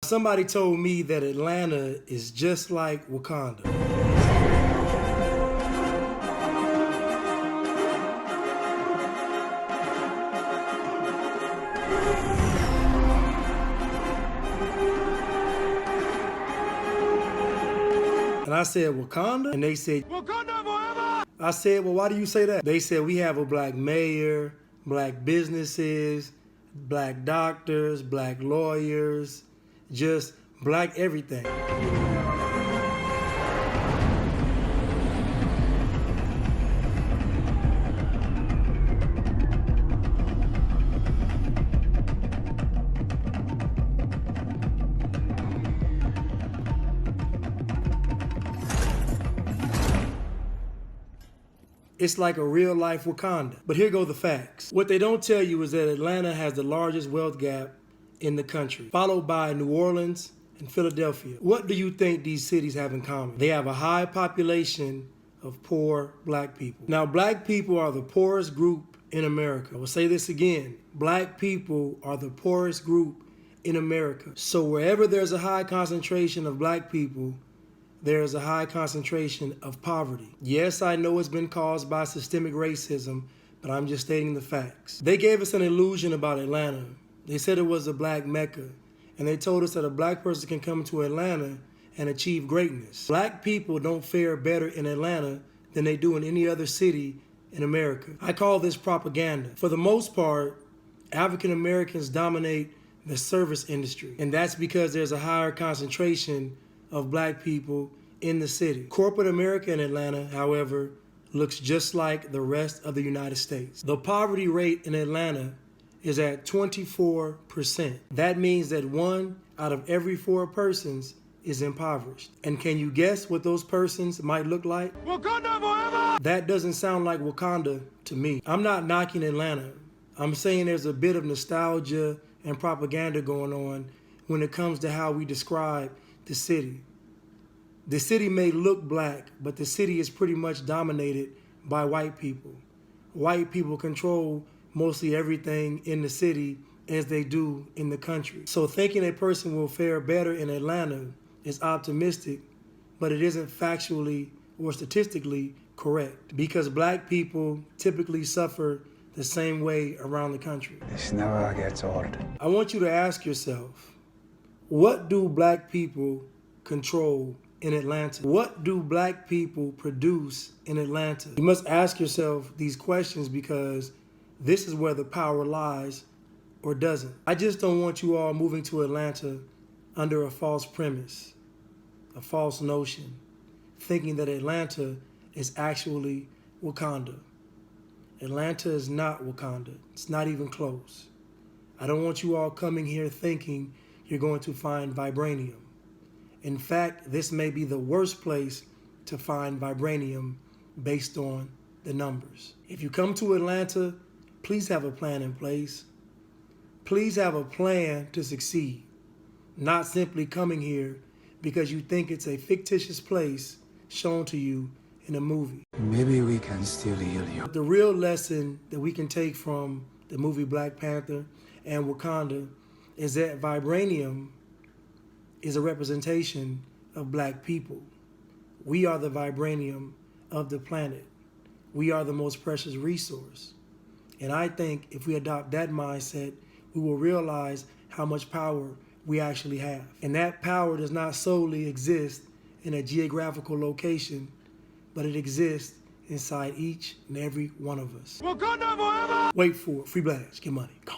somebody told me that Atlanta is just like Wakanda. And I said, Wakanda? And they said, Wakanda forever! I said, well, why do you say that? They said, we have a black mayor, black businesses, black doctors, black lawyers, just black everything. It's like a real life Wakanda. But here go the facts. What they don't tell you is that Atlanta has the largest wealth gap in the country, followed by New Orleans and Philadelphia. What do you think these cities have in common? They have a high population of poor black people. Now, black people are the poorest group in America. I will say this again. Black people are the poorest group in America. So wherever there's a high concentration of black people, there is a high concentration of poverty. Yes, I know it's been caused by systemic racism, but I'm just stating the facts. They gave us an illusion about Atlanta. They said it was a black Mecca, and they told us that a black person can come to Atlanta and achieve greatness. Black people don't fare better in Atlanta than they do in any other city in America. I call this propaganda. For the most part, African Americans dominate the service industry, and that's because there's a higher concentration of black people in the city. Corporate America in Atlanta, however, looks just like the rest of the United States. The poverty rate in Atlanta is at 24%. That means that 1 out of every 4 persons is impoverished. And can you guess what those persons might look like? Wakanda forever! That doesn't sound like Wakanda to me. I'm not knocking Atlanta. I'm saying there's a bit of nostalgia and propaganda going on when it comes to how we describe the city. The city may look black, but the city is pretty much dominated by white people. White people control mostly everything in the city as they do in the country. So thinking a person will fare better in Atlanta is optimistic, but it isn't factually or statistically correct, because black people typically suffer the same way around the country. This never gets old. I want you to ask yourself, what do black people control in Atlanta? What do black people produce in Atlanta? You must ask yourself these questions, because this is where the power lies or doesn't. I just don't want you all moving to Atlanta under a false premise, a false notion, thinking that Atlanta is actually Wakanda. Atlanta is not Wakanda. It's not even close. I don't want you all coming here thinking you're going to find vibranium. In fact, this may be the worst place to find vibranium based on the numbers. If you come to Atlanta, please have a plan in place. Please have a plan to succeed, not simply coming here because you think it's a fictitious place shown to you in a movie. Maybe we can still heal you. The real lesson that we can take from the movie Black Panther and Wakanda is that vibranium is a representation of black people. We are the vibranium of the planet. We are the most precious resource. And I think if we adopt that mindset, we will realize how much power we actually have. And that power does not solely exist in a geographical location, but it exists inside each and every one of us. Wakanda forever! Wait for it. Free blast. Get money. Go.